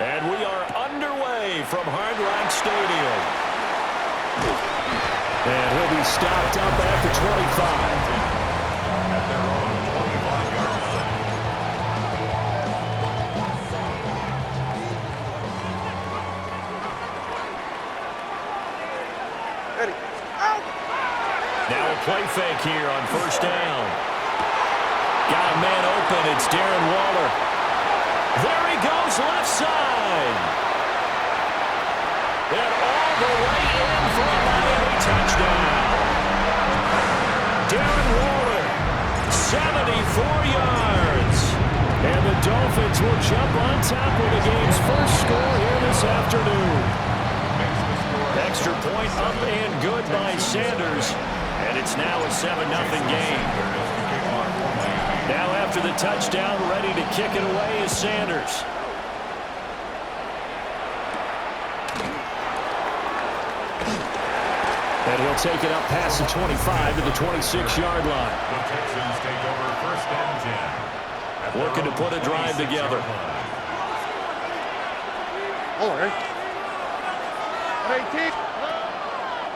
And we are underway from Hard Rock Stadium. And he'll be stopped up at the 25. At their own 25-yard line. Ready. Out. Now a play fake here on first down. Got a man open. It's Darren Waller. There he goes left side. And all the way in for a Miami touchdown. Darren Waller, 74 yards. And the Dolphins will jump on top with the game's first score here this afternoon. Extra point up and good by Sanders. And it's now a 7-0 game. Now after the touchdown, ready to kick it away is Sanders. And he'll take it up past the 25 to the 26-yard line. The Texans take over first and 10. Looking to put a drive together. All right. 18.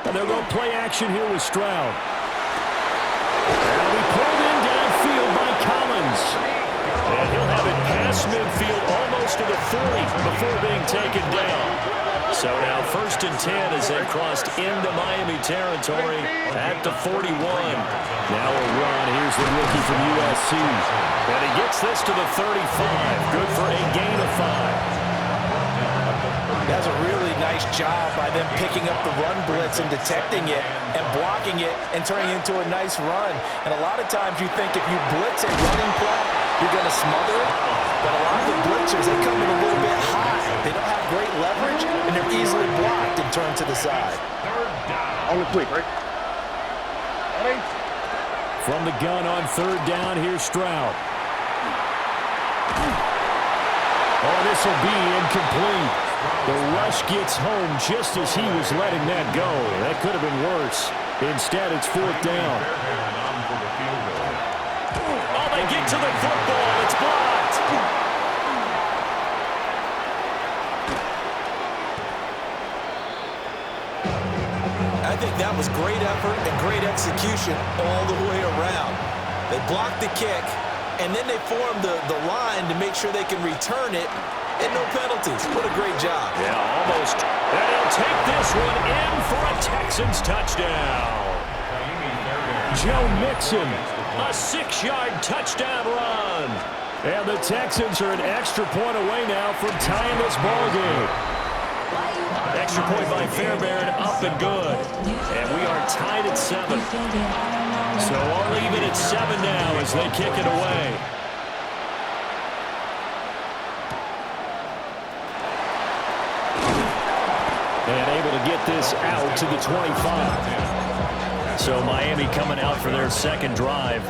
And they'll go play action here with Stroud. And he pulled in downfield by Collins. And he'll have it past midfield almost to the 40 before being taken down. So now first and 10 as they've crossed into Miami territory at the 41. Now a run. Here's the rookie from USC. And he gets this to the 35. Good for a gain of 5. That's a really nice job by them picking up the run blitz and detecting it and blocking it and turning it into a nice run. And a lot of times you think if you blitz a running play, you're going to smother it. But a lot of the blitzers, they come in a little bit high. They don't have great leverage, and they're easily blocked and turned to the side. On the quick, right? From the gun on third down, here's Stroud. Oh, this will be incomplete. The rush gets home just as he was letting that go. That could have been worse. Instead, it's fourth down. Oh, they get to the football. It's blocked. I think that was great effort and great execution all the way around. They blocked the kick, and then they formed the line to make sure they can return it. And no penalties. What a great job. Yeah, almost. And he'll take this one in for a Texans touchdown. Joe Mixon, a 6-yard touchdown run. And the Texans are an extra point away now from tying this ball game. Extra point by Fairbairn, up and good. And we are tied at 7. So all even at 7 now as they kick it away. And able to get this out to the 25. So Miami coming out for their second drive.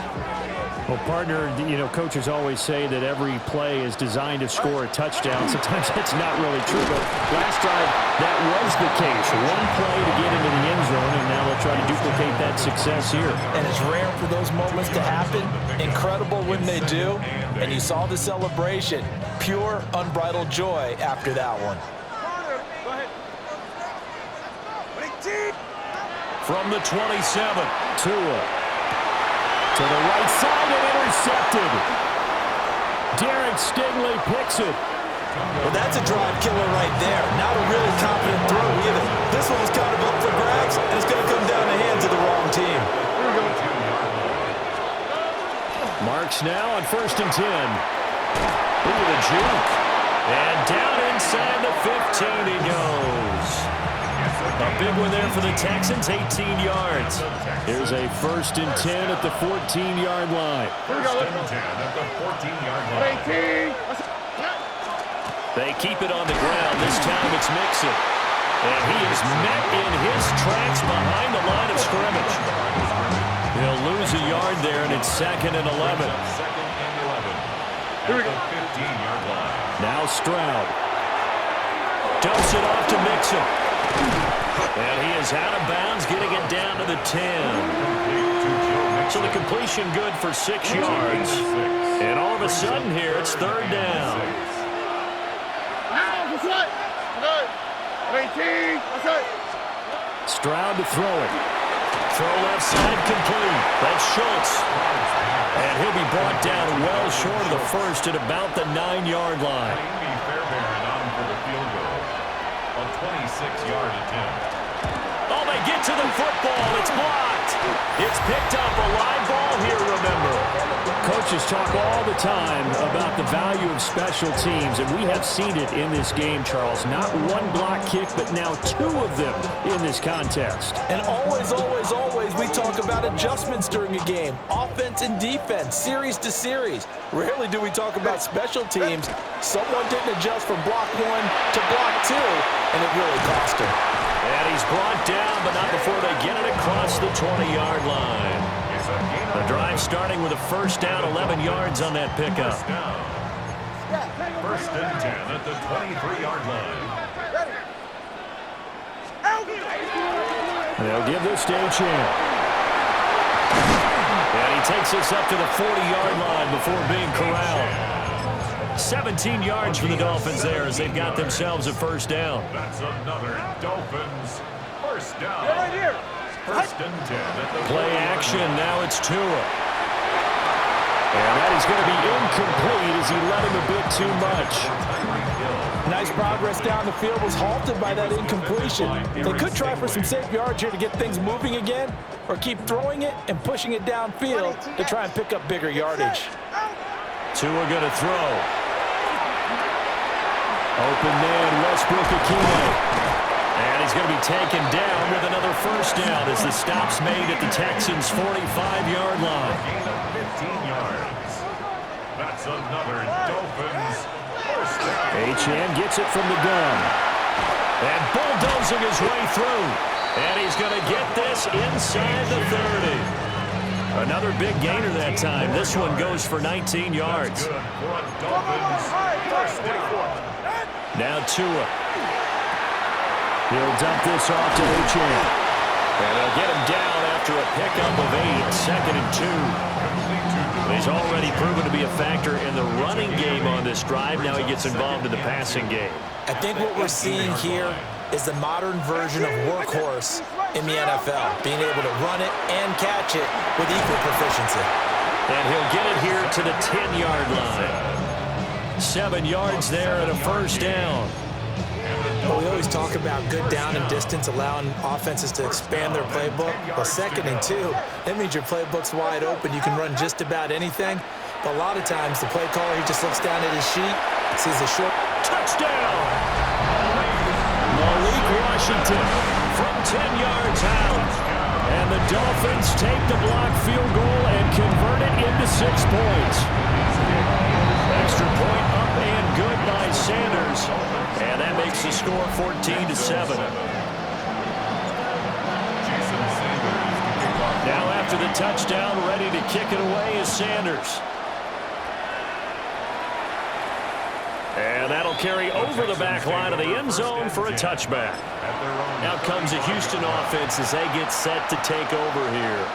Well, partner, you know, coaches always say that every play is designed to score a touchdown. Sometimes that's not really true, but last drive, that was the case. One play to get into the end zone, and now they'll try to duplicate that success here. And it's rare for those moments to happen. Incredible when they do. And you saw the celebration. Pure, unbridled joy after that one. From the 27, Tua. To the right side and intercepted. Derek Stingley picks it. Well, that's a drive killer right there. Not a really confident throw either. This one was kind of up for grabs, and it's going to come down the hands of the wrong team. Marks now on first and 10. Look at the juke. And down inside the 15 he goes. A big one there for the Texans, 18 yards. Here's a first and 10 at the 14-yard line. First and 10 at the 14-yard line. They keep it on the ground. This time it's Mixon. And he is met in his tracks behind the line of scrimmage. He'll lose a yard there, and it's second and 11. Second and 11 at the 15-yard line. Now Stroud. Dumps it off to Mixon. And he is out of bounds, getting it down to the 10. So the completion good for 6 yards. And all of a sudden here, it's third down. Good. 18. That's it. Stroud to throw it. Throw left side complete. That's Schultz. And he'll be brought down well short of the first at about the 9-yard line. Fairbairn on for the field goal. A 26-yard attempt. Oh, they get to the football. It's blocked. It's picked up. A live ball here, remember. Coaches talk all the time about the value of special teams, and we have seen it in this game, Charles. Not one block kick, but now 2 of them in this contest. And always, always, always, we talk about adjustments during a game. Offense and defense, series to series. Rarely do we talk about special teams. Someone didn't adjust from block 1 to block 2, and it really cost him. And he's brought down, but not before they get it across the 20-yard line. The drive starting with a first down, 11 yards on that pickup. First and 10 at the 23-yard line. They'll give this to Achane. And he takes us up to the 40-yard line before being corralled. 17 yards for the Dolphins there as they've got themselves a first down. That's another Dolphins first down. Get right here. First and 10 at the Play action, now it's Tua. And that is going to be incomplete as he let him a bit too much. Nice progress down the field, was halted by that incompletion. They could try for some safe yards here to get things moving again, or keep throwing it and pushing it downfield to try and pick up bigger yardage. Tua going to throw. Open man, Westbrook-Ikhine. And he's going to be taken down with another first down as the stop's made at the Texans' 45-yard line. gain of 15 yards. That's another Dolphins first down. Achane gets it from the gun. And bulldozing his way through. And he's going to get this inside the 30. Another big gainer that time. This one goes for 19 yards. Good for a Dolphins first down. Now Tua. He'll dump this off to Achane. And they'll get him down after a pickup of 8, second and 2. He's already proven to be a factor in the running game on this drive. Now he gets involved in the passing game. I think what we're seeing here is the modern version of workhorse in the NFL, being able to run it and catch it with equal proficiency. And he'll get it here to the 10-yard line. 7 yards there and a first down. Well, we always talk about good down and distance, allowing offenses to expand their playbook. Well, second and 2, that means your playbook's wide open. You can run just about anything. But a lot of times, the play caller, he just looks down at his sheet, sees a short Touchdown! Malik Washington from 10 yards out. And the Dolphins take the block field goal and convert it into 6 points. Extra point up and good by Sanders. And that makes the score 14-7. Now after the touchdown, ready to kick it away is Sanders. And that'll carry over the back line of the end zone for a touchback. Now comes the Houston offense as they get set to take over here.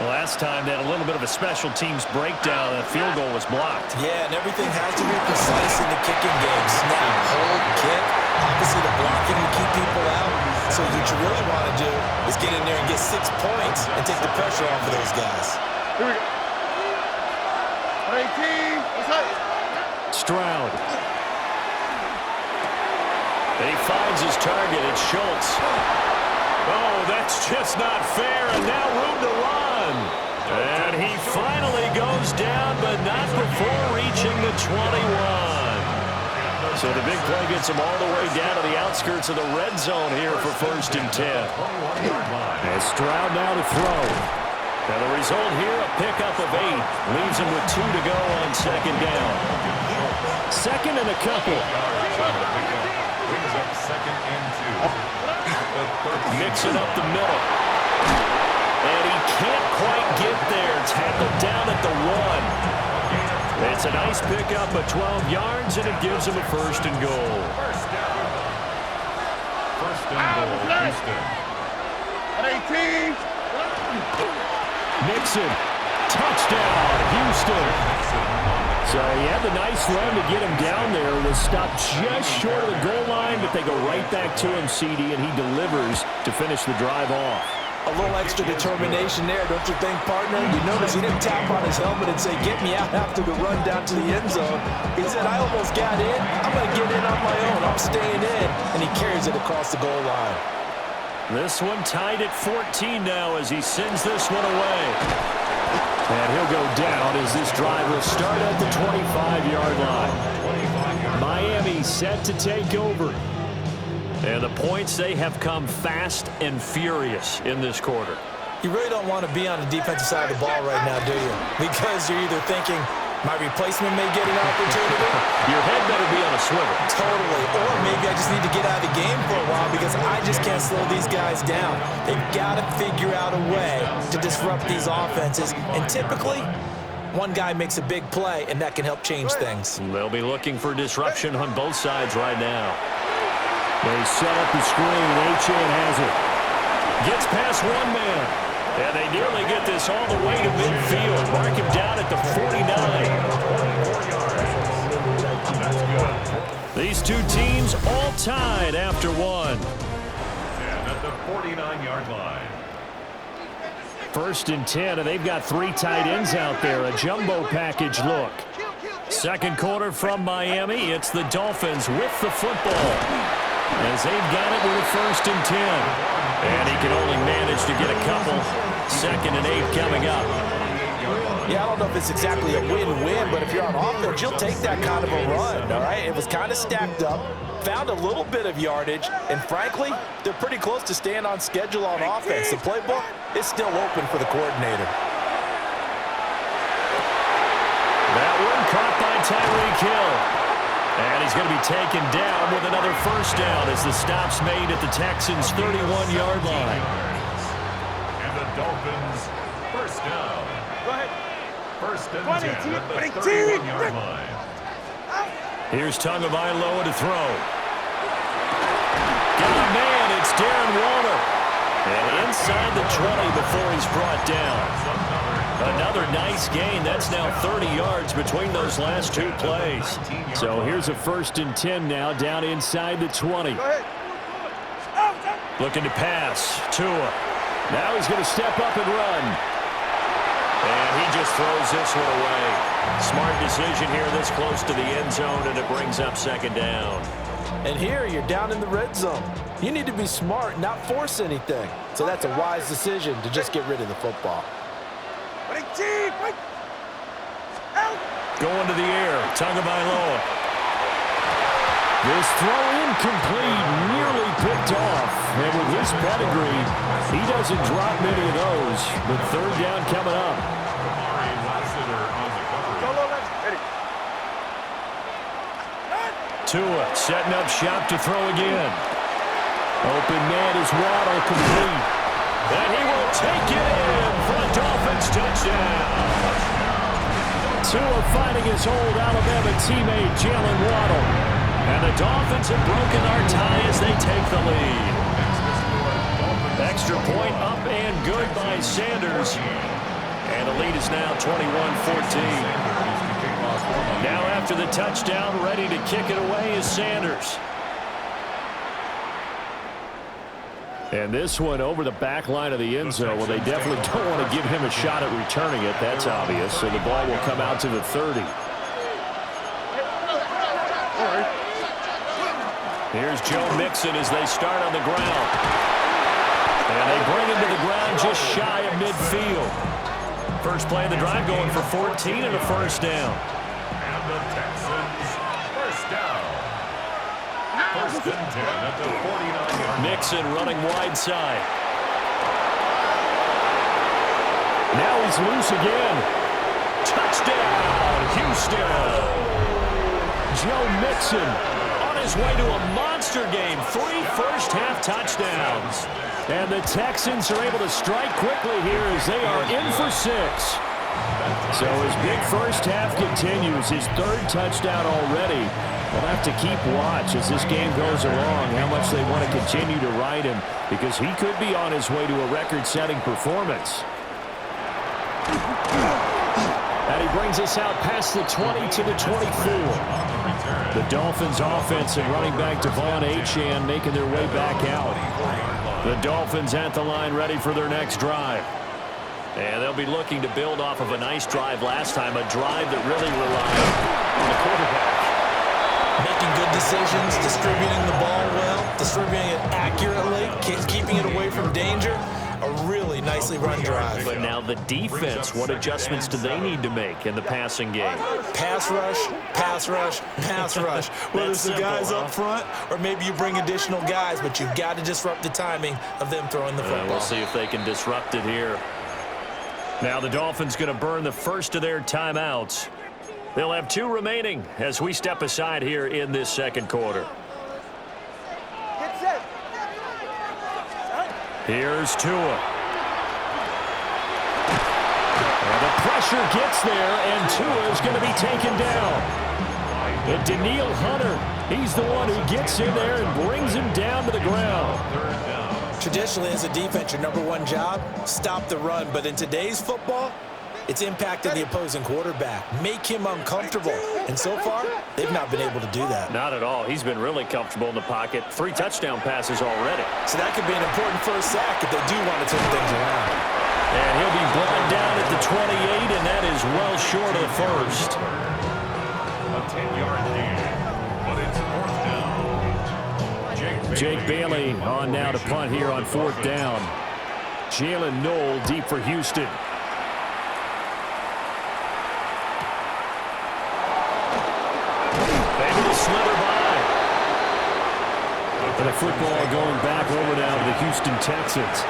Last time they had a little bit of a special teams breakdown. That field goal was blocked. Yeah, and everything has to be precise in the kicking game. Snap, hold, kick. Obviously, the blocking will keep people out. So what you really want to do is get in there and get 6 points and take the pressure off of those guys. Here we go. 18. What's up? Stroud. And he finds his target. It's Schultz. Oh, that's just not fair. And now room to run. And he finally goes down, but not before reaching the 21. So the big play gets him all the way down to the outskirts of the red zone here for first and 10. And Stroud now to throw. And the result here, a pickup of 8. Leaves him with 2 to go on second down. Second and a couple. Brings up second and 2. Mix it up the middle. And he can't quite get there. Tackled down at the 1. It's a nice pickup of 12 yards, and it gives him a first and goal. First and goal, Houston. At 18. Mixon. Touchdown, Houston. So he had the nice run to get him down there. Was stopped just short of the goal line, but they go right back to him, CD, and he delivers to finish the drive off. A little extra determination there, don't you think, partner? You notice he didn't tap on his helmet and say, get me out after the run down to the end zone. He said, I almost got in. I'm going to get in on my own. I'm staying in. And he carries it across the goal line. This one tied at 14 now as he sends this one away. And he'll go down as this drive will start at the 25-yard line. Miami set to take over. And the points, they have come fast and furious in this quarter. You really don't want to be on the defensive side of the ball right now, do you? Because you're either thinking, my replacement may get an opportunity. Your head better be on a swivel. Totally. Or maybe I just need to get out of the game for a while because I just can't slow these guys down. They've got to figure out a way to disrupt these offenses. And typically, one guy makes a big play, and that can help change things. They'll be looking for disruption on both sides right now. They set up the screen, and Achane has it. Gets past one man. And they nearly get this all the way to midfield. Mark him down at the 49. These two teams all tied after one. And at the 49-yard line. 1st and 10, and they've got 3 tight ends out there. A jumbo package look. Second quarter from Miami. It's the Dolphins with the football, as they've got it with a 1st and 10. And he can only manage to get a couple. 2nd and 8 coming up. Yeah, I don't know if it's exactly a win-win, but if you're on offense, you'll take that kind of a run, all right? It was kind of stacked up, found a little bit of yardage, and frankly, they're pretty close to staying on schedule on offense. The playbook is still open for the coordinator. That one caught by Tyreek Hill. And he's going to be taken down with another 1st down as the stop's made at the Texans' 31-yard line. And the Dolphins, 1st down. Go ahead. 1st and 10 at the 31-yard line. Here's Tagovailoa to throw. Got a man, it's Darren Waller. And inside the 20 before he's brought down. Another nice gain. That's now 30 yards between those last 2 plays. So here's a 1st and 10 now down inside the 20. Looking to pass. Tua. Now he's going to step up and run. And he just throws this one away. Smart decision here this close to the end zone, and it brings up 2nd down. And here you're down in the red zone. You need to be smart, not force anything. So that's a wise decision to just get rid of the football. Going to the air, Tagovailoa. This throw incomplete, nearly picked off. And with his pedigree, he doesn't drop many of those. But 3rd down coming up. Tua setting up shop to throw again. Open man is Waddle, complete. And he will take it in for a Dolphins touchdown. Tua finding his old Alabama teammate Jalen Waddle. And the Dolphins have broken our tie as they take the lead. Extra point up and good by Sanders. And the lead is now 21-14. Now after the touchdown, ready to kick it away is Sanders. And this one over the back line of the end zone. Well, they definitely don't want to give him a shot at returning it. That's obvious. So the ball will come out to the 30. Here's Joe Mixon as they start on the ground. And they bring him to the ground just shy of midfield. First play of the drive going for 14 and a 1st down. And the Texans, 1st down. 1st and 10 at the 49-yard line. Mixon running wide side. Now he's loose again. Touchdown, Houston. Joe Mixon on his way to a monster game. 3 first-half touchdowns. And the Texans are able to strike quickly here as they are in for 6. So his big first half continues. His 3rd touchdown already. We'll have to keep watch as this game goes along, how much they want to continue to ride him, because he could be on his way to a record-setting performance. And he brings us out past the 20 to the 24. The Dolphins offense and running back Devon Achane making their way back out. The Dolphins at the line ready for their next drive. And they'll be looking to build off of a nice drive last time, a drive that really relied on the quarterback. Making good decisions, distributing the ball well, distributing it accurately, keeping it away from danger. A really nicely run drive. But now the defense, what adjustments do they need to make in the passing game? Pass rush, pass rush, pass rush. Whether it's the guys up front or maybe you bring additional guys, but you've got to disrupt the timing of them throwing the football. We'll see if they can disrupt it here. Now the Dolphins going to burn the first of their timeouts. They'll have 2 remaining as we step aside here in this second quarter. Here's Tua. And the pressure gets there, and Tua is going to be taken down. And Danielle Hunter, he's the one who gets in there and brings him down to the ground. Traditionally, as a defense, your number one job, stop the run. But in today's football, it's impacting the opposing quarterback. Make him uncomfortable. And so far, they've not been able to do that. Not at all. He's been really comfortable in the pocket. 3 touchdown passes already. So that could be an important first sack if they do want to turn things around. And he'll be brought down at the 28, and that is well short of the first. A 10-yard gain, but it's 4th down. Jake Bailey on now to punt here on 4th down. Jalen Knoll deep for Houston. Slither by. And the football going back over now to the Houston Texans.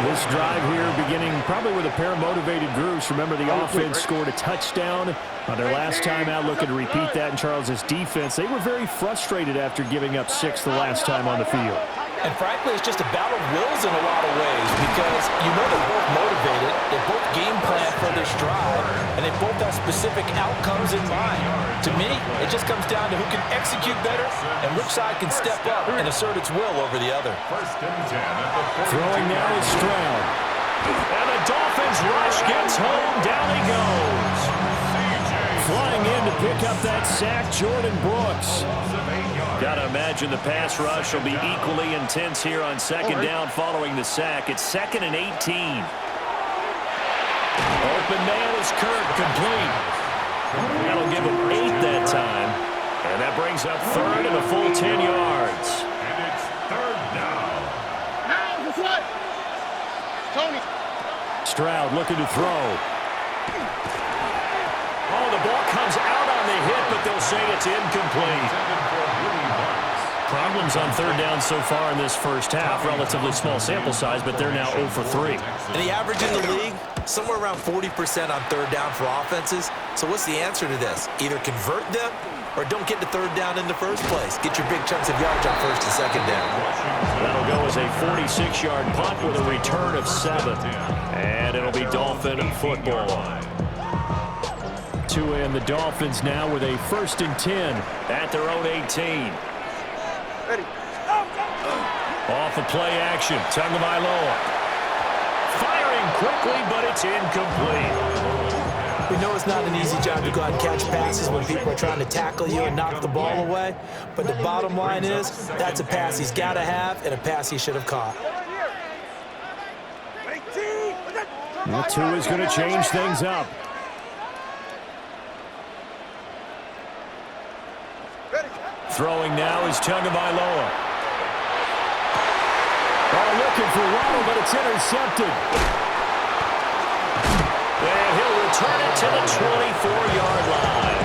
This drive here beginning probably with a pair of motivated groups. Remember, the offense scored a touchdown on their last time out, looking to repeat that in Charles's defense. They were very frustrated after giving up 6 the last time on the field. And frankly, it's just a battle of wills in a lot of ways because you know they're both motivated, they both game plan for this drive, and they both have specific outcomes in mind. To me, it just comes down to who can execute better and which side can step up and assert its will over the other. Throwing now is Stroud. And the Dolphins rush gets home, down he goes. Flying in to pick up that sack, Jordan Brooks. Got to imagine the pass rush will be equally intense here on 2nd down following the sack. It's 2nd and 18. Open man is Kirk, complete. That'll give him 8 that time. And that brings up 3rd and a full 10 yards. And it's 3rd down. Now the foot. Tony. Stroud looking to throw. Oh, the ball comes out on the hit, but they'll say it's incomplete. Problems on 3rd down so far in this first half. Relatively small sample size, but they're now 0 for 3. And the average in the league, somewhere around 40% on 3rd down for offenses. So what's the answer to this? Either convert them or don't get to 3rd down in the first place. Get your big chunks of yards on 1st and 2nd down. That'll go as a 46-yard punt with a return of 7. And it'll be Dolphin football. Tua and the Dolphins now with a 1st and 10 at their own 18. Ready. Off of play action, Tagovailoa. Firing quickly, but it's incomplete. We know it's not an easy job to go out and catch passes when people are trying to tackle you and knock the ball away. But the bottom line is, that's a pass he's got to have and a pass he should have caught. Well, Tua's going to change things up. Throwing now is Tagovailoa. Oh, looking for Waddle, but it's intercepted. And he'll return it to the 24-yard line.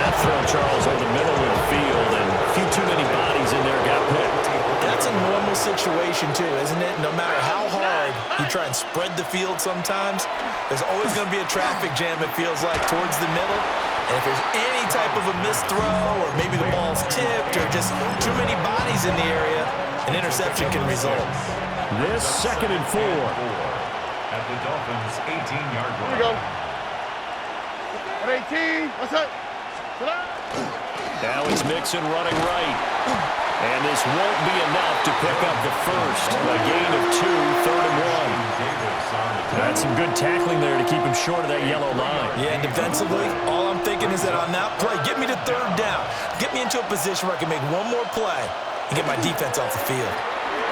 That throw, Charles, over the middle of the field, and a few too many bodies in there got picked. That's a normal situation, too, isn't it? No matter how hard you try and spread the field sometimes, there's always going to be a traffic jam, it feels like, towards the middle. And if there's any type of a missed throw or maybe the ball's tipped or just too many bodies in the area, an interception can result. This 2nd and 4. At the Dolphins' 18-yard line. Here we go. At 18. What's up? Now it's Mixon running right. And this won't be enough to pick up the first. A gain of 2, 3rd and 1. That's some good tackling there to keep him short of that yellow line. Yeah, and defensively, all I'm thinking is that on that play, get me to 3rd down. Get me into a position where I can make one more play and get my defense off the field.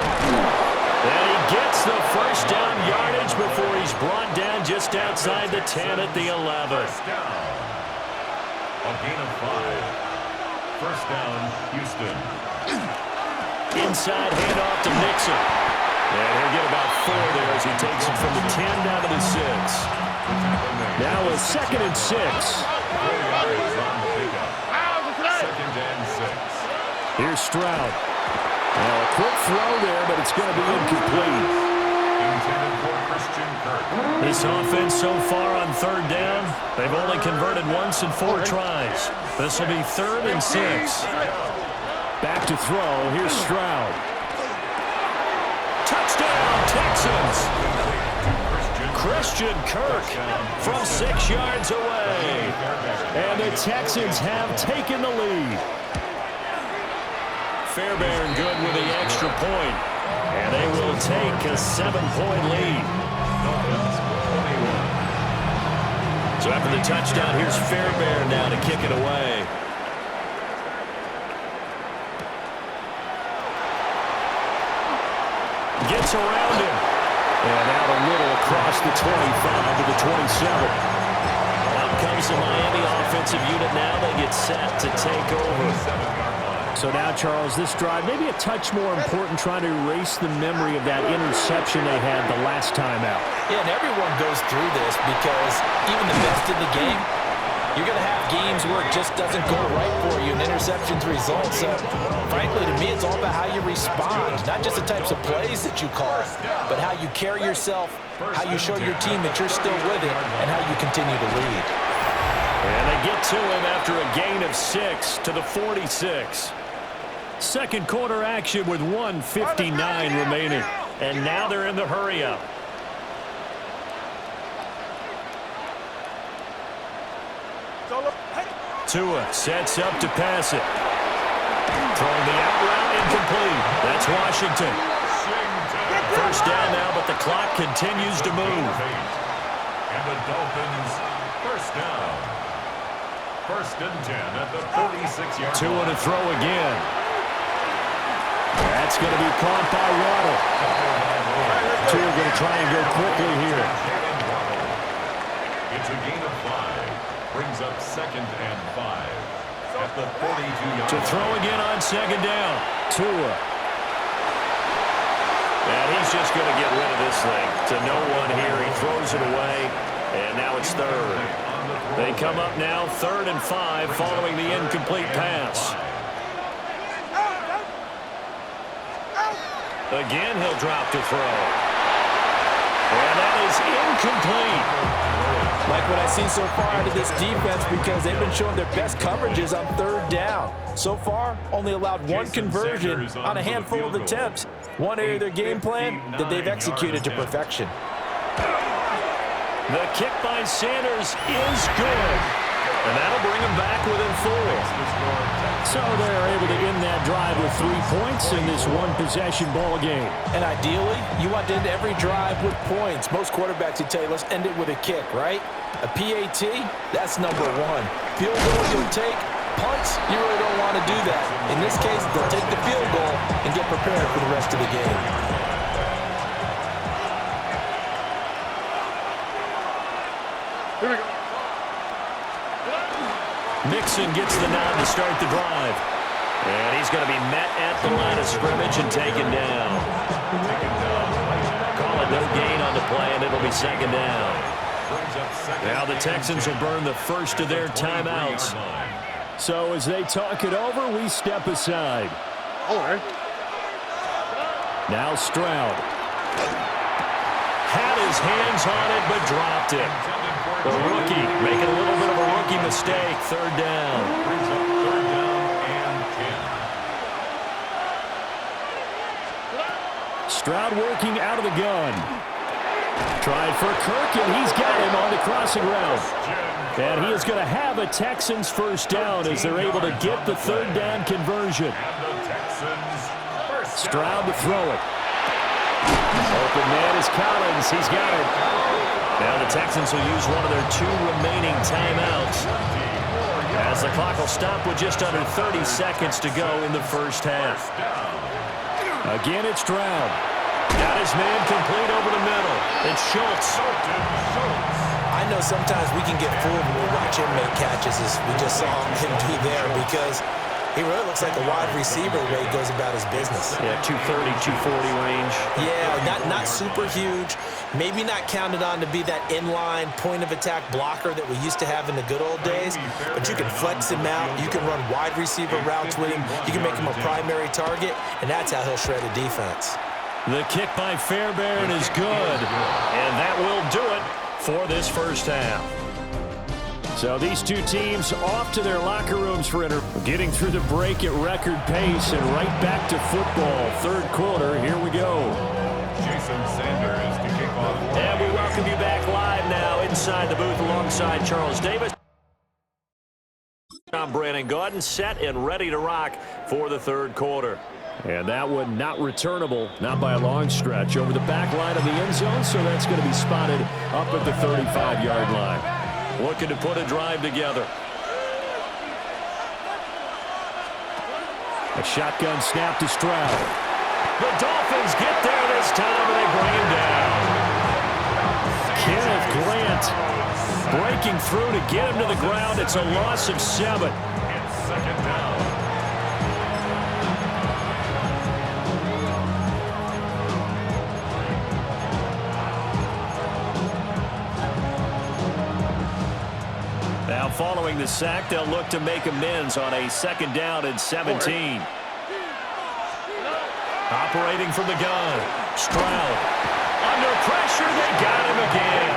And he gets the first down yardage before he's brought down just outside the 10 at the 11. First down. A gain of 5. First down, Houston. Inside handoff to Mixon. And he'll get about 4 there as he takes it from the 10 down to the 6. Now a 2nd and 6. 4 yards on the pickup. 2nd and 6. Here's Stroud. Now a quick throw there, but it's going to be incomplete. Intended for Christian Kirk. This offense so far on 3rd down, they've only converted once in 4 tries. This will be 3rd and 6. Back to throw. Here's Stroud. Touchdown, Texans. Christian Kirk from 6 yards away. And the Texans have taken the lead. Fairbairn good with the extra point. And they will take a 7-point lead. So after the touchdown, here's Fairbairn now to kick it away. Gets around him. And out a little across the 25 to the 27. Out comes the Miami offensive unit now. They get set to take over. So now, Charles, this drive, maybe a touch more important, trying to erase the memory of that interception they had the last time out. Yeah, and everyone goes through this because even the best in the game, you're going to have games where it just doesn't go right for you, and interceptions result. So, frankly, to me, it's all about how you respond, not just the types of plays that you call, but how you carry yourself, how you show your team that you're still with it, and how you continue to lead. And they get to him after a gain of 6 to the 46. Second quarter action with 1:59 remaining. And now they're in the hurry-up. Tua sets up to pass it. Throwing the out route incomplete. That's Washington. First down now, but the clock continues to move. And the Dolphins, first down. 1st and 10 at the 46-yard line. Tua to throw again. That's going to be caught by Waddle. Tua going to try and go quickly here. It's a gain of 5. Brings up 2nd and 5 at the 42-yard line. To throw again on 2nd down. Tua. And he's just going to get rid of this thing. To no one here. He throws it away. And now it's 3rd. They come up now 3rd and 5 following the incomplete pass. Again, he'll drop to throw. And that is incomplete. Like what I've seen so far out of this defense, because they've been showing their best coverages on 3rd down. So far, only allowed 1 conversion on a handful of attempts. One area of their game plan that they've executed to perfection. The kick by Sanders is good. And that'll bring them back within 4. So they're able to end that drive with 3 points in this one-possession ball game. And ideally, you want to end every drive with points. Most quarterbacks would tell you, let's end it with a kick, right? A PAT, that's number 1. Field goal you'll take. Punts, you really don't want to do that. In this case, they'll take the field goal and get prepared for the rest of the game. Here we go. Mixon gets the nod to start the drive. And he's going to be met at the line of scrimmage and taken down. Call it no gain on the play, and it'll be 2nd down. Now the Texans will burn the first of their timeouts. So as they talk it over, we step aside. Now Stroud. Had his hands on it, but dropped it. The rookie making a little bit of a rookie mistake. 3rd down. Brings up 3rd down and 10. Stroud working out of the gun. Tried for Kirk, and he's got him on the crossing route. And he is going to have a Texans first down as they're able to get the 3rd down conversion. And the Texans Texans. First Stroud to throw it. Open man is Collins. He's got it. Now the Texans will use one of their 2 remaining timeouts, as the clock will stop with just under 30 seconds to go in the first half. Again, it's Stroud. Got his man complete over the middle. It's Schultz. I know sometimes we can get fooled when we watch him make catches, as we just saw him do there, because he really looks like a wide receiver the way he goes about his business. Yeah, 230, 240 range. Yeah, not super huge. Maybe not counted on to be that inline point-of-attack blocker that we used to have in the good old days, but you can flex him out. You can run wide receiver routes with him. You can make him a primary target, and that's how he'll shred a defense. The kick by Fairbairn is good, and that will do it for this first half. So these two teams off to their locker rooms for getting through the break at record pace and right back to football. Third quarter, here we go. Jason Sanders to kick off. And we welcome you back live now inside the booth alongside Charles Davis. I'm Brandon Gaudin, set and ready to rock for the third quarter. And that one not returnable, not by a long stretch, over the back line of the end zone, so that's going to be spotted up at the 35-yard line. Looking to put a drive together. A shotgun snap to Stroud. The Dolphins get there this time, and they bring him down. Kenneth Grant breaking through to get him to the ground. It's a loss of 7. It's second down. Now following the sack, they'll look to make amends on a second down and 17. Operating from the gun, Stroud. Under pressure, they got him again.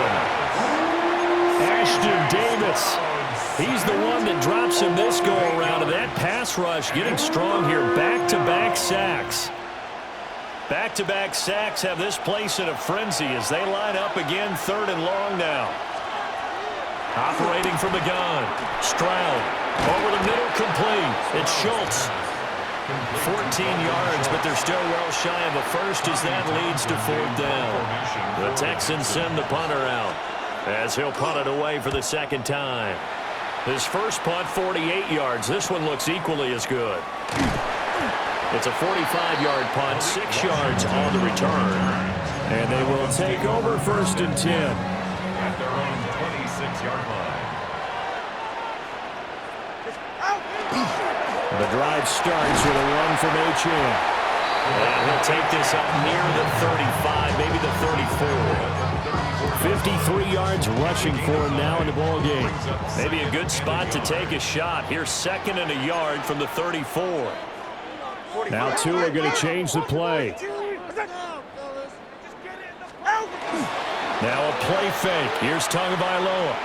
Ashton Davis. He's the one that drops him this go-around, and that pass rush getting strong here. Back-to-back sacks. Back-to-back sacks have this place in a frenzy as they line up again, third and long now. Operating from the gun, Stroud. Over the middle, complete. It's Schultz. 14 yards, but they're still well shy of a first as that leads to fourth down. The Texans send the punter out as he'll punt it away for the second time. His first punt, 48 yards. This one looks equally as good. It's a 45-yard punt, 6 yards on the return. And they will take over first and 10. At their own 26-yard line. The drive starts with a run from H.M. And he'll take this up near the 35, maybe the 34. 53 yards rushing for him now in the ball game. Maybe a good spot to take a shot. Here's second and a yard from the 34. Now two are going to change the play. Now a play fake. Here's Tagovailoa.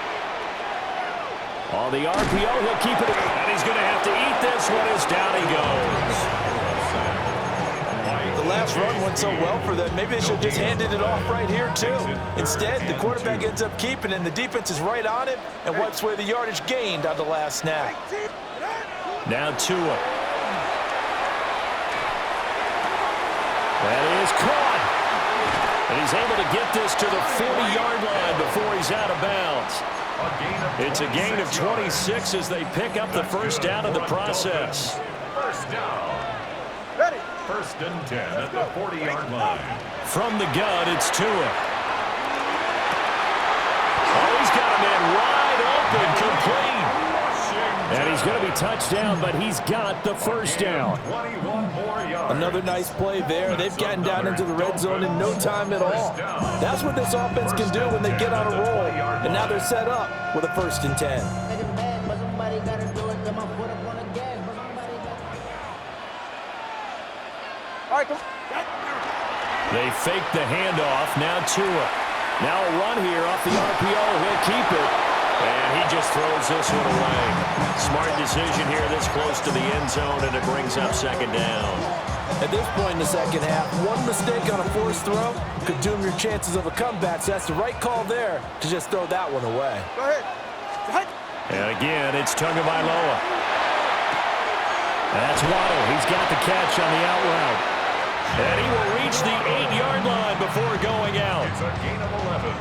On the RPO, he'll keep it. And he's going to have to eat this one as down he goes. The last run went so well for them. Maybe they should have just handed it off right here, too. Instead, the quarterback ends up keeping it, and the defense is right on it and wipes away the yardage gained on the last snap. Now Tua. That is caught. And he's able to get this to the 40-yard line before he's out of bounds. It's a gain of 26 as they pick up the first down in the process. First down. First and 10 at the 40-yard line. From the gun, it's Tua. Oh, he's got a man wide open, complete. And he's going to be touched down, but he's got the first down. 21 more yards. Another nice play there. They've gotten down into the red zone in no time at all. That's what this offense can do when they get on a roll. And now they're set up with a first and 10. They fake the handoff. Now Tua. Now a run here off the RPO. He'll keep it. And he just throws this one away. Smart decision here this close to the end zone, and it brings up second down. At this point in the second half, one mistake on a forced throw could doom your chances of a comeback. So that's the right call there to just throw that one away. Go ahead. And again, it's Tagovailoa. That's Waddle. He's got the catch on the out route. And he will reach the 8-yard line before going out. It's a gain of 11.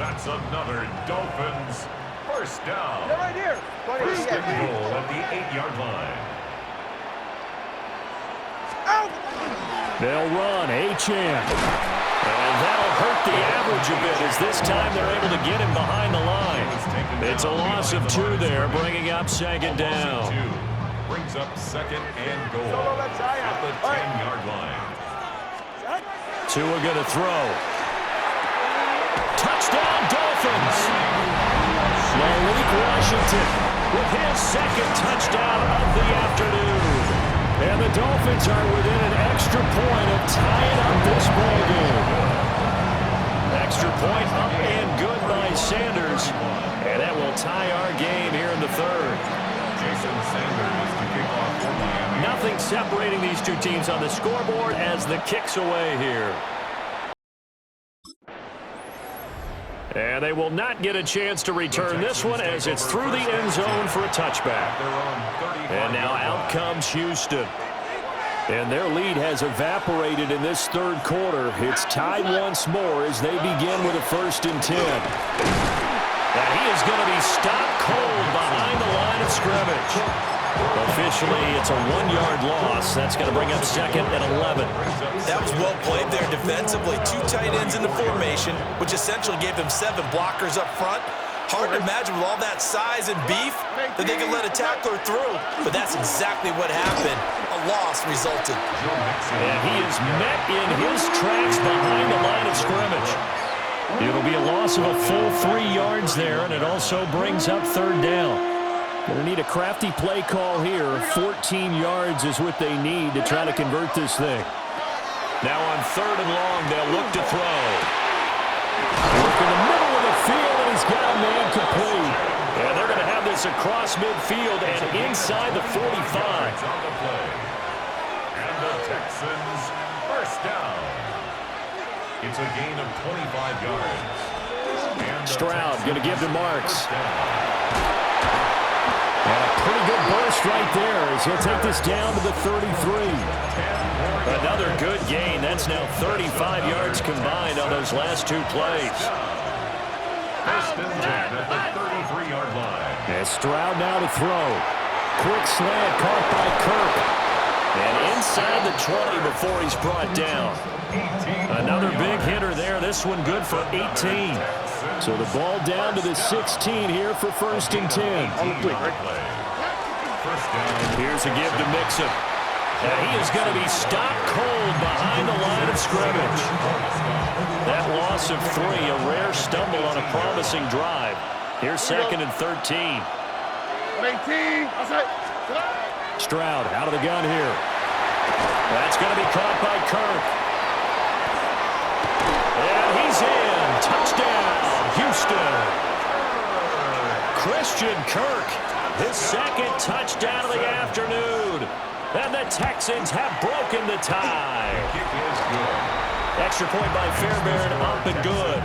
That's another Dolphins first down. They're right here. First and goal at the 8-yard line. They'll run Achane. And that'll hurt the average a bit as this time they're able to get him behind the line. It's a loss of 2 there, bringing up second down. Brings up second and goal at the 10-yard line. Tua going to throw. Touchdown, Dolphins! Malik Washington with his second touchdown of the afternoon. And the Dolphins are within an extra point of tying up this ball game. Extra point up and good by Sanders. And that will tie our game here in the third. Jason Sanders to kick off for Miami. Nothing separating these two teams on the scoreboard as the kick's away here. And they will not get a chance to return this one as it's through the end zone for a touchback. And now out comes Houston. And their lead has evaporated in this third quarter. It's tied once more as they begin with a 1st and 10. And he is going to be stopped cold behind the line of scrimmage. Officially, it's a 1-yard loss. That's going to bring up second and 11. That was well played there defensively. 2 tight ends in the formation, which essentially gave them 7 blockers up front. Hard to imagine with all that size and beef that they could let a tackler through. But that's exactly what happened. A loss resulted. And he is met in his tracks behind the line of scrimmage. It'll be a loss of a full 3 yards there, and it also brings up third down. Going to need a crafty play call here. 14 yards is what they need to try to convert this thing. Now on 3rd and long, they'll look to throw. Look in the middle of the field, and he's got a man complete. And they're going to have this across midfield and inside the 45. And the Texans first down. It's a gain of 25 yards. Stroud going to give to Marks. And a pretty good burst right there as he'll take this down to the 33. Another good gain. That's now 35 yards combined on those last 2 plays. First and 10 at the 33-yard line. And Stroud now to throw. Quick slant caught by Kirk. And inside the 20 before he's brought down. Another big hitter there. This one good for 18. So the ball down to the 16 here for 1st and 10. Here's a give to Mixon. And he is going to be stopped cold behind the line of scrimmage. That loss of 3, a rare stumble on a promising drive. Here's 2nd and 13. 18. Stroud out of the gun here. That's going to be caught by Kirk. And he's in. Touchdown, Houston. Christian Kirk, his 2nd touchdown of the afternoon. And the Texans have broken the tie. Extra point by Fairbairn, up and good.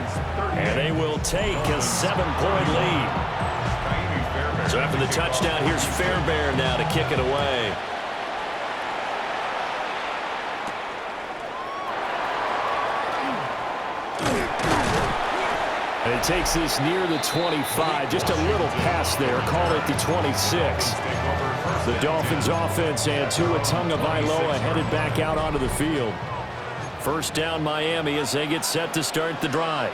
And they will take a 7-point lead. So after the touchdown, here's Fairbairn now to kick it away. And he takes this near the 25, just a little pass there, call it the 26. The Dolphins offense and Tua Tagovailoa headed back out onto the field. First down Miami as they get set to start the drive.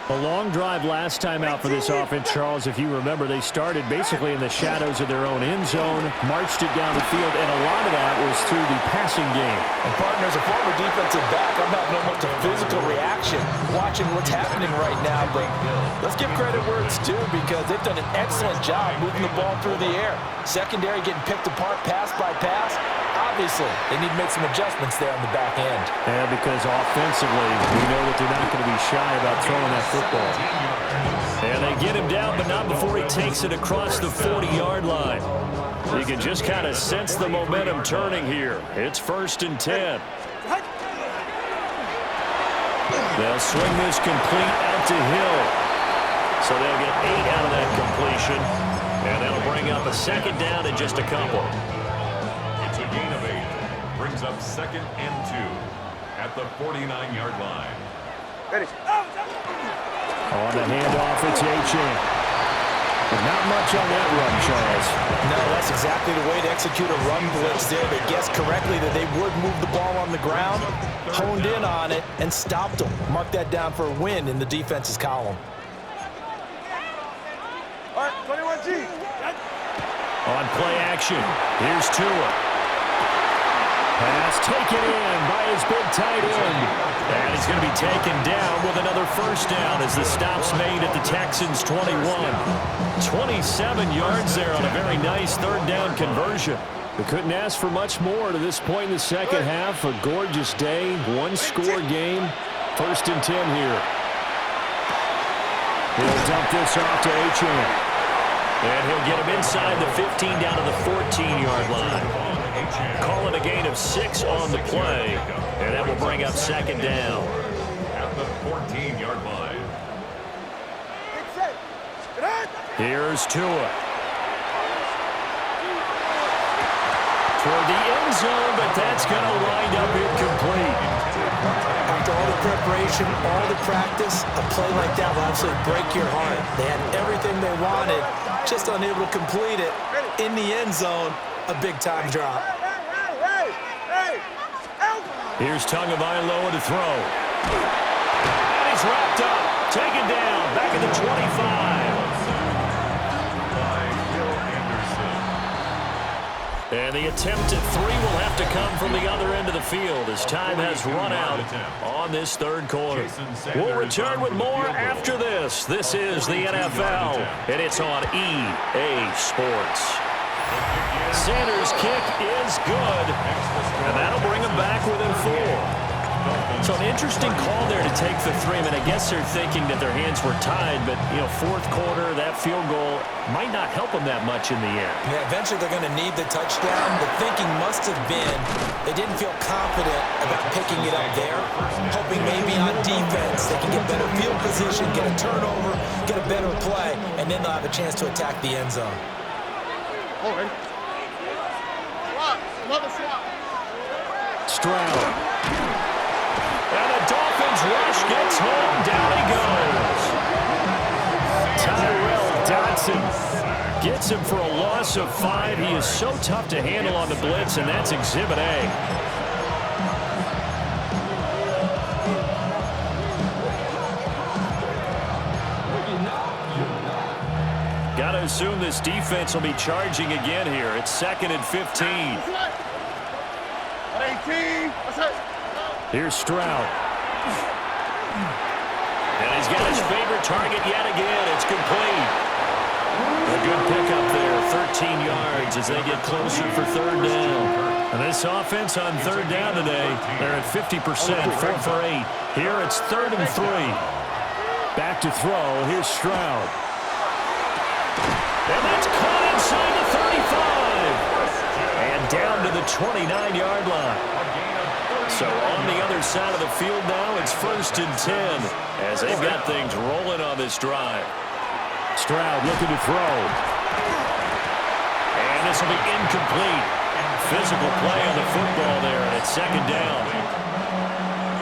A long drive last time out for this offense, Charles. If you remember, they started basically in the shadows of their own end zone, marched it down the field, and a lot of that was through the passing game. And partner, as a former defensive back, I'm having almost a physical reaction watching what's happening right now. But let's give credit where it's due because they've done an excellent job moving the ball through the air. Secondary getting picked apart pass by pass. Obviously, they need to make some adjustments there on the back end. Yeah, because offensively, we know that they're not going to be shy about throwing that football. And they get him down, but not before he takes it across the 40-yard line. You can just kind of sense the momentum turning here. It's 1st and 10. They'll swing this complete out to Hill. So they'll get 8 out of that completion. And that'll bring up a 2nd down in just a couple. brings up 2nd and 2 at the 49-yard line. Ready. On the handoff, it's Achane. Not much on that run, Charles. No, that's exactly the way to execute a run blitz there. They guessed correctly that they would move the ball on the ground, honed in on it, and stopped them. Mark that down for a win in the defense's column. All right, 21G. On play action, here's Tua. Pass taken in by his big tight end. And he's going to be taken down with another first down as the stop's made at the Texans' 21. 27 yards there on a very nice third down conversion. We couldn't ask for much more to this point in the second half. A gorgeous day, one-score game. 1st and 10 here. He'll dump this off to Achane. And he'll get him inside the 15 down to the 14-yard line. Call it a gain of 6 on the play, and that will bring up 2nd down. At the 14-yard line. Here's Tua. Toward the end zone, but that's going to wind up incomplete. After all the preparation, all the practice, a play like that will absolutely break your heart. They had everything they wanted, just unable to complete it. In the end zone, a big-time drop. Here's Tagovailoa to throw. And he's wrapped up, taken down, back at the 25. And the attempt at 3 will have to come from the other end of the field as time has run out on this third quarter. We'll return with more after this. This is the NFL, and it's on EA Sports. Sanders' kick is good, and that'll bring him back within 4. So an interesting call there to take the 3. I mean, I guess they're thinking that their hands were tied, but, you know, 4th quarter, that field goal might not help them that much in the end. Yeah, eventually they're going to need the touchdown. The thinking must have been they didn't feel confident about picking it up there, hoping maybe on defense they can get better field position, get a turnover, get a better play, and then they'll have a chance to attack the end zone. Oh, ready. Swap. Another swap. Stroud. And the Dolphins rush gets home. Down he goes. Tyrell Dodson gets him for a loss of 5. He is so tough to handle on the blitz, and that's Exhibit A. Got to assume this defense will be charging again here. It's 2nd and 15. 18. What's that? Here's Stroud. And he's got his favorite target yet again. It's complete. A good pickup there, 13 yards as they get closer for 3rd down. And this offense on 3rd down today, they're at 50%, 4 for 8. Here it's 3rd and 3. Back to throw. Here's Stroud. And that's caught inside the 35. And down to the 29-yard line. So on the other side of the field now, it's 1st and 10 as they've got things rolling on this drive. Stroud looking to throw. And this will be incomplete. Physical play on the football there, and it's 2nd down.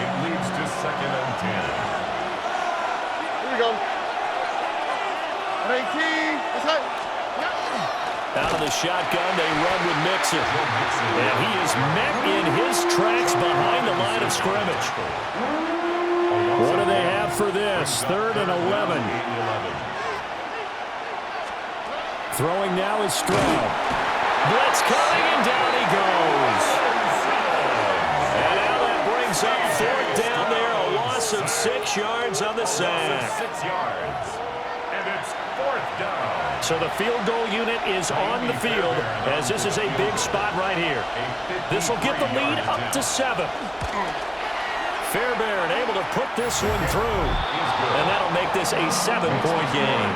It leads to 2nd and 10. Here we go. 18. What's that? Out of the shotgun, they run with Mixon. And he is met in his tracks behind the line of scrimmage. What do they have for this? 3rd and 11. Throwing now is Stroud. Blitz coming, and down he goes. And now that brings up 4th down there, a loss of 6 yards on the sack. 6 yards. And it's 4th down. So the field goal unit is on the field as this is a big spot right here. This will get the lead up to 7. Fairbairn able to put this one through. And that'll make this a 7-point game.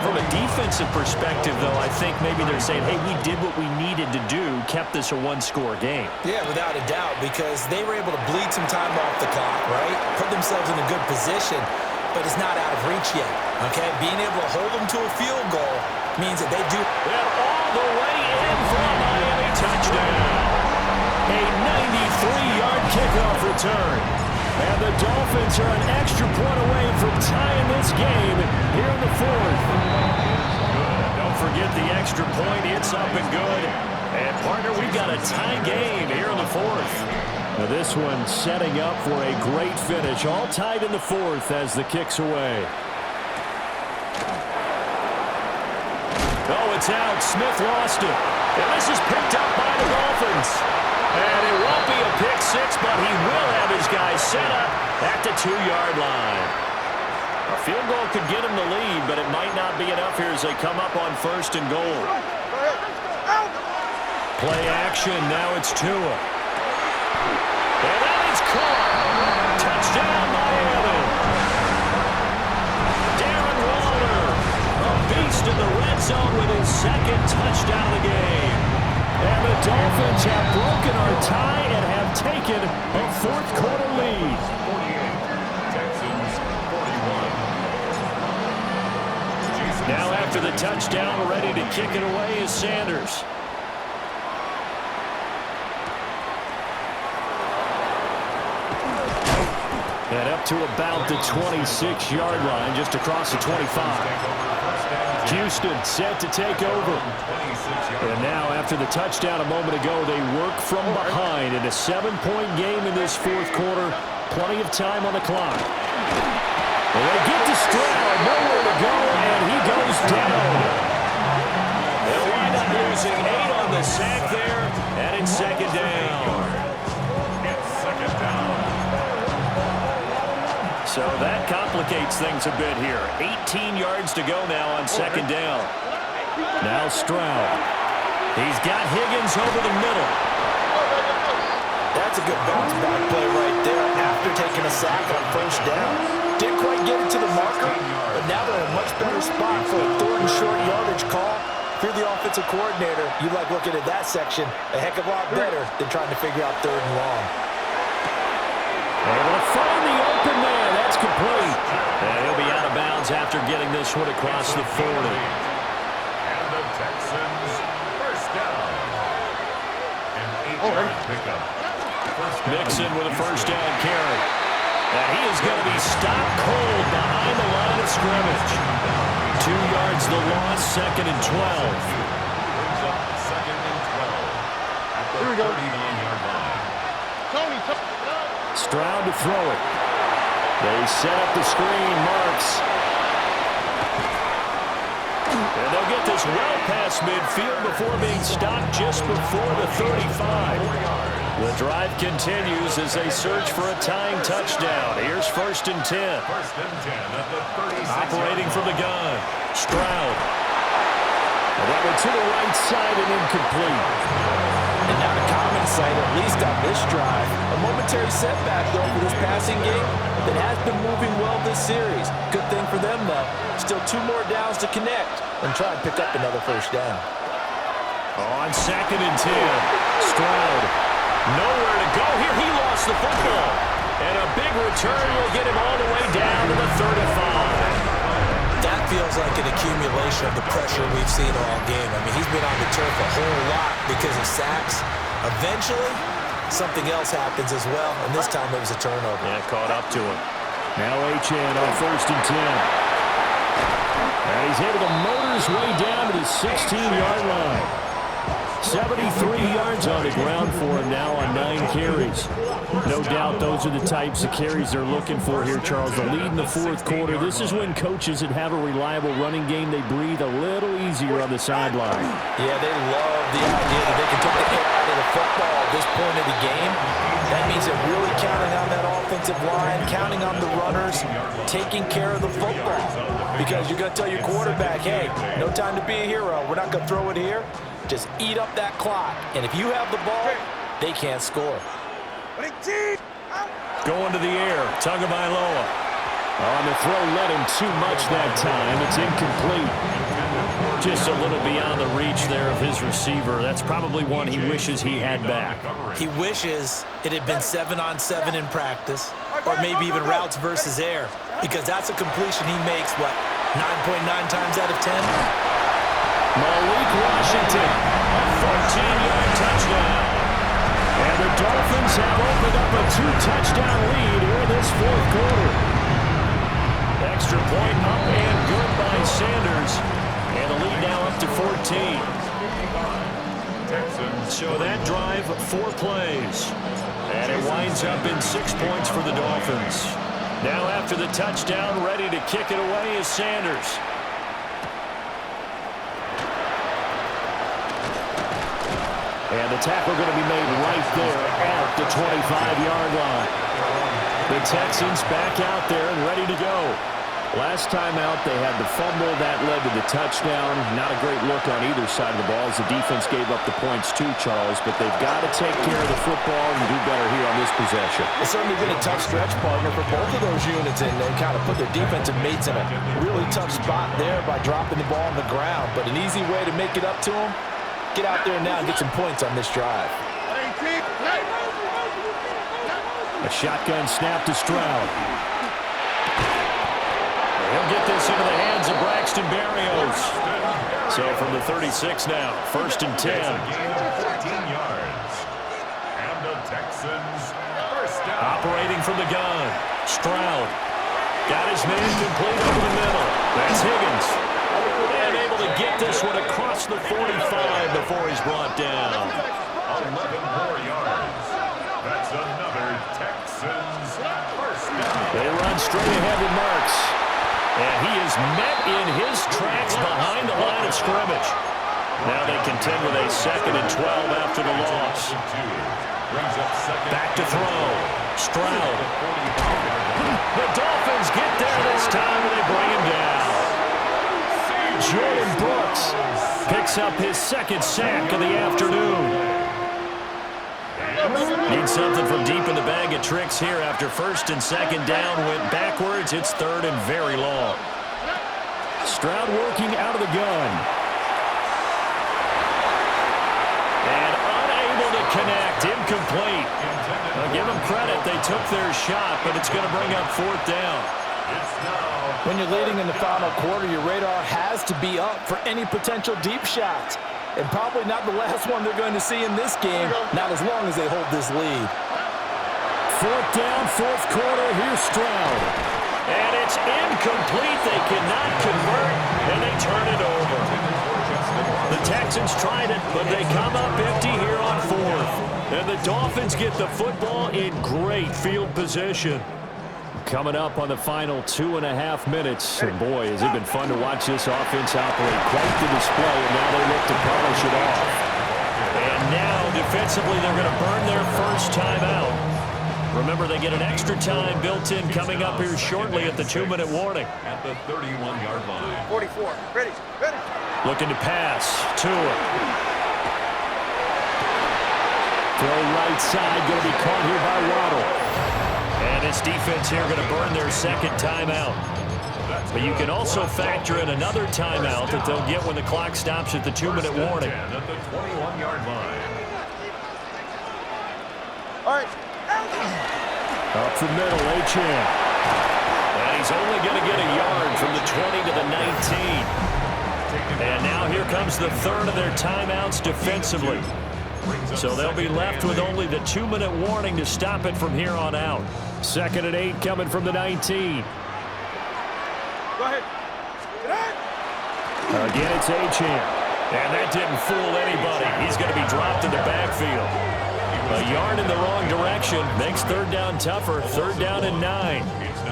From a defensive perspective, though, I think maybe they're saying, hey, we did what we needed to do, kept this a 1-score game. Yeah, without a doubt, because they were able to bleed some time off the clock, right? Put themselves in a good position, but it's not out of reach yet, okay? Being able to hold them to a field goal means that they do. And all the way in for a Miami touchdown. A return. And the Dolphins are an extra point away from tying this game here in the fourth. Don't forget the extra point. It's up and good. And, partner, we've got a tie game here in the fourth. Now this one setting up for a great finish. All tied in the fourth as the kick's away. Oh, it's out. Smith lost it. And this is picked up by the Dolphins. And it won't be a pick six, but he will have his guys set up at the 2-yard line. A field goal could get him the lead, but it might not be enough here as they come up on 1st and goal. Play action. Now it's Tua. And that is caught. Touchdown, Miami. Darren Waller, a beast in the red zone with his 2nd touchdown of the game. And the Dolphins have broken our tie and have taken a 4th quarter lead. 48, Texans 41. Now after the touchdown, ready to kick it away is Sanders. And up to about the 26-yard line, just across the 25. Houston set to take over. And now after the touchdown a moment ago, they work from behind in a 7-point game in this 4th quarter. Plenty of time on the clock. And they get to Stroud, nowhere to go, and he goes down. They'll wind up losing 8 on the sack there, and it's 2nd down. So that complicates things a bit here. 18 yards to go now on 2nd down. Now Stroud. He's got Higgins over the middle. That's a good bounce back play right there after taking a sack on 1st down. Didn't quite get it to the marker, but now they're in a much better spot for a 3rd and short yardage call. If you're the offensive coordinator, you like looking at that section a heck of a lot better than trying to figure out 3rd and long. Able to find the open man. That's complete. And he'll be out of bounds after getting this one across the 40. And the Texans 1st down. An 8-yard pickup. Mixon with a 1st down carry. And he is going to be stopped cold behind the line of scrimmage. 2 yards the loss, 2nd and 12. Brings up 2nd and 12 at the 39-yard line. Tony. Stroud to throw it. They set up the screen. Marks. And they'll get this well past midfield before being stopped just before the 35. The drive continues as they search for a tying touchdown. Here's 1st and 10. 1st and 10 at the 36. Operating from the gun. Stroud. And that one to the right side and incomplete. And now to common sight, at least on this drive. A momentary setback, though, for this passing game that has been moving well this series. Good thing for them, though. Still 2 more downs to connect and try and pick up another 1st down. On 2nd and 10, Stroud. Nowhere to go here. He lost the football. And a big return will get him all the way down to the 35. That feels like an accumulation of the pressure we've seen all game. I mean, he's been on the turf a whole lot because of sacks. Eventually, something else happens as well, and this time it was a turnover. Yeah, caught up to him. Now Achane on 1st and 10. And he's able to motor his way down to the 16-yard line. 73 yards on the ground for him now on 9 carries. No doubt those are the types of carries they're looking for here, Charles. The lead in the 4th quarter. This is when coaches that have a reliable running game, they breathe a little easier on the sideline. Yeah, they love the idea that they can take the air out of the football at this point of the game. That means they're really counting on that offensive line, counting on the runners, taking care of the football. Because you're going to tell your quarterback, hey, no time to be a hero. We're not going to throw it here. Just eat up that clock. And if you have the ball, they can't score. Going to the air. Tagovailoa. On the throw, let him too much that time. It's incomplete. Just a little beyond the reach there of his receiver. That's probably one he wishes he had back. He wishes it had been 7-on-7 in practice, or maybe even routes versus air, because that's a completion he makes, what, 9.9 times out of 10? Malik Washington, a 14-yard touchdown. And the Dolphins have opened up a 2-touchdown lead here in this fourth quarter. Extra point up and good by Sanders. And the lead now up to 14. So that drive, 4 plays. And it winds up in 6 points for the Dolphins. Now after the touchdown, ready to kick it away is Sanders. And the tackle going to be made right there at the 25-yard line. The Texans back out there and ready to go. Last time out, they had the fumble. That led to the touchdown. Not a great look on either side of the ball as the defense gave up the points too, Charles. But they've got to take care of the football and do better here on this possession. It's certainly been a tough stretch, partner, for both of those units, and they kind of put their defensive mates in a really tough spot there by dropping the ball on the ground. But an easy way to make it up to them, get out there now and get some points on this drive. A shotgun snap to Stroud. He'll get this into the hands of Braxton Berrios. So from the 36 now, 1st and 10. 14 yards. And the Texans first down. Operating from the gun. Stroud. Got his man complete over the middle. That's Higgins. And able to get this one across the 45 before he's brought down. 11 more yards. That's another Texans first down. They run straight ahead with Marks. And he is met in his tracks behind the line of scrimmage. Now they contend with a 2nd and 12 after the loss. Back to throw. Stroud. The Dolphins get there this time and they bring him down. Jordan Brooks picks up his 2nd sack of the afternoon. Need something from deep in the bag of tricks here after 1st and 2nd down. Went backwards. It's 3rd and very long. Stroud working out of the gun. And unable to connect. Incomplete. I'll give them credit. They took their shot, but it's going to bring up 4th down. When you're leading in the final quarter, your radar has to be up for any potential deep shots. And probably not the last one they're going to see in this game, not as long as they hold this lead. 4th down, 4th quarter. Here's Stroud. And it's incomplete. They cannot convert, and they turn it over. The Texans tried it, but they come up empty here on 4th. And the Dolphins get the football in great field position. Coming up on the final 2.5 minutes. And boy, has it been fun to watch this offense operate. Quite the display, and now they look to polish it off. And now, defensively, they're going to burn their first timeout. Remember, they get an extra time built in coming up here shortly at the 2-minute warning. At the 31-yard line. 44. Ready. Looking to pass. Tua. Throw right side, going to be caught here by Waddle. And this defense here going to burn their 2nd timeout. But you can also factor in another timeout that they'll get when the clock stops at the 2-minute warning. At the 21-yard line. All right. Up the middle, Achane. And he's only going to get a yard from the 20 to the 19. And now here comes the 3rd of their timeouts defensively. So they'll be left with only the 2-minute warning to stop it from here on out. 2nd and 8 coming from the 19. Go ahead. Again, it's Achane. And that didn't fool anybody. He's going to be dropped in the backfield. A yard in the wrong direction makes 3rd down tougher. 3rd down and 9.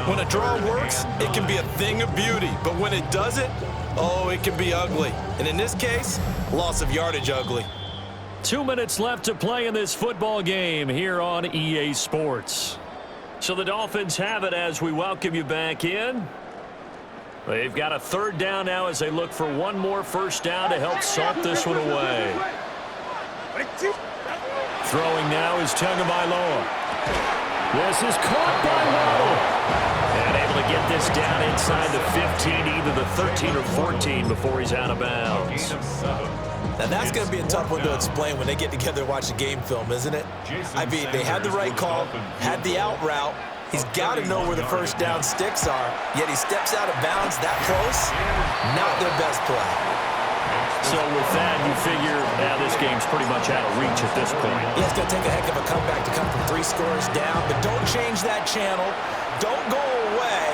When a draw works, it can be a thing of beauty. But when it doesn't, oh, it can be ugly. And in this case, loss of yardage ugly. 2 minutes left to play in this football game here on EA Sports. So the Dolphins have it as we welcome you back in. They've got a 3rd down now as they look for one more first down to help salt this one away. Throwing now is Tagovailoa. This is caught by Waddle. And able to get this down inside the 15, either the 13 or 14 before he's out of bounds. Now, that's going to be a tough one to explain when they get together and watch the game film, isn't it? I mean, they had the right call, had the out route. He's got to know where the first down sticks are, yet he steps out of bounds that close. Not their best play. So with that, you figure now this game's pretty much out of reach at this point. Yeah, it's going to take a heck of a comeback to come from 3 he scores down, but don't change that channel. Don't go away.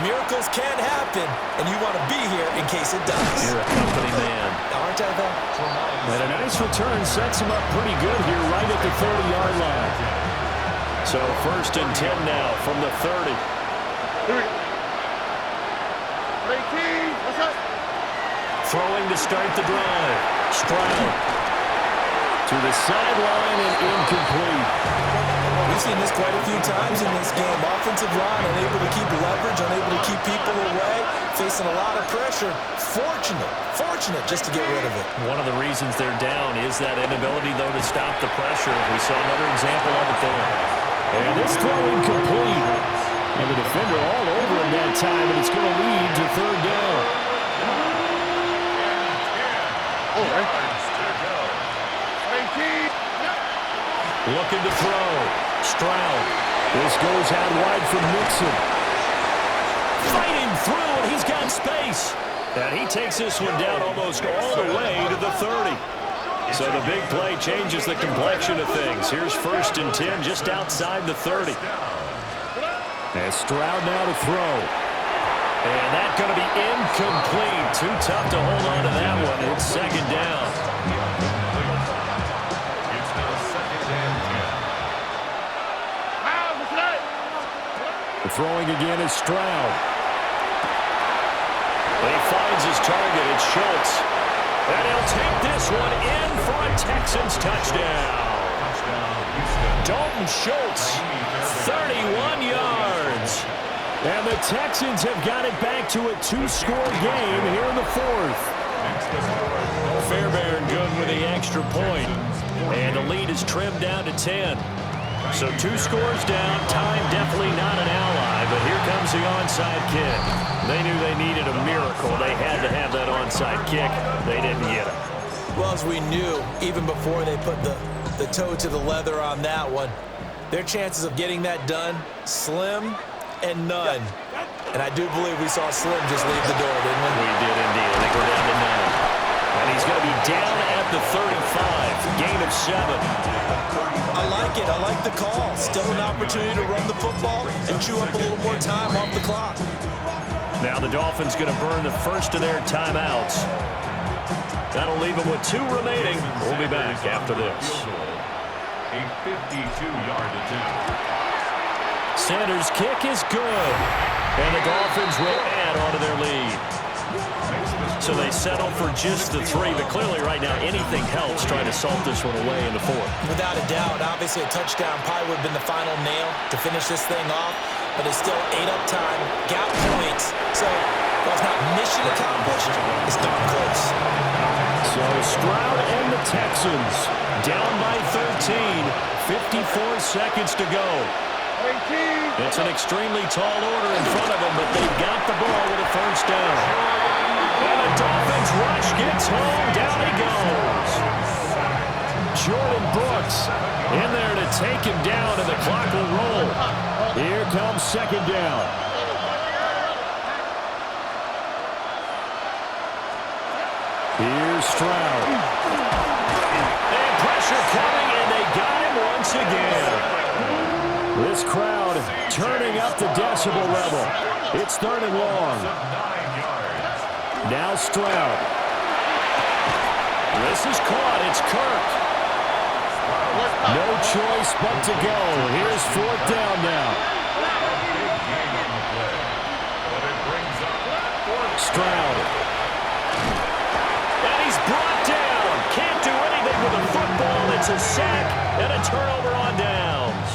Miracles can happen, and you want to be here in case it does. You're a company man. Aren't I, though? And a nice return sets him up pretty good here right at the 30-yard line. So 1st and 10 now from the 30. 18, what's up? Throwing to start the drive. Stroud to the sideline and incomplete. We've seen this quite a few times in this game. Offensive line unable to keep leverage, unable to keep people away, facing a lot of pressure. Fortunate just to get rid of it. One of the reasons they're down is that inability, though, to stop the pressure. We saw another example of it there. And this throw incomplete. And the defender all over him that time, and it's going to lead to 3rd down. Looking to throw. Stroud. This goes out wide for Mixon. Fighting through, and he's got space. And he takes this one down almost all the way to the 30. So the big play changes the complexion of things. Here's 1st and 10 just outside the 30. And Stroud now to throw. And that's going to be incomplete. Too tough to hold on to that one. It's 2nd down. Throwing again is Stroud. But he finds his target. It's Schultz. And he'll take this one in for a Texans touchdown. Dalton Schultz, 31 yards. And the Texans have got it back to a 2-score game here in the 4th. Fairbairn good with the extra point. And the lead is trimmed down to 10. So 2 scores down, time definitely not an ally, but here comes the onside kick. They knew they needed a miracle. They had to have that onside kick. They didn't get it. Well, as we knew, even before they put the toe to the leather on that one, their chances of getting that done, slim and none. And I do believe we saw Slim just leave the door, didn't we? We did indeed. I think we're down to 9. And he's going to be down at the 35, gain of 7. I like it. I like the call. Still an opportunity to run the football and chew up a little more time off the clock. Now the Dolphins going to burn the first of their timeouts. That'll leave them with 2 remaining. We'll be back after this. A 52-yard attempt. Sanders' kick is good. And the Dolphins will add on to their lead. So they settle for just the 3, but clearly right now anything helps trying to salt this one away in the 4th. Without a doubt, obviously a touchdown probably would have been the final nail to finish this thing off, but it's still 8 up time, got points. So while it's not mission accomplished, it's darn close. So Stroud and the Texans down by 13, 54 seconds to go. It's an extremely tall order in front of them, but they've got the ball with a 1st down. And the Dolphins rush gets home. Down he goes. Jordan Brooks in there to take him down, and the clock will roll. Here comes 2nd down. Here's Stroud. And pressure coming, and they got him once again. This crowd turning up the decibel level. It's 3rd and long. Now Stroud. This is caught. It's Kirk. No choice but to go. Here's 4th down now. Stroud. And he's brought down. Can't do anything with the football. It's a sack and a turnover on downs.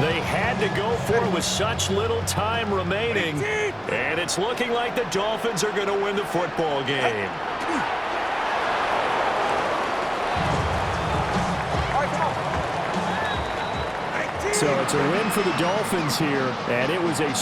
They had to go for it with such little time remaining. And it's looking like the Dolphins are going to win the football game. So it's a win for the Dolphins here, and it was a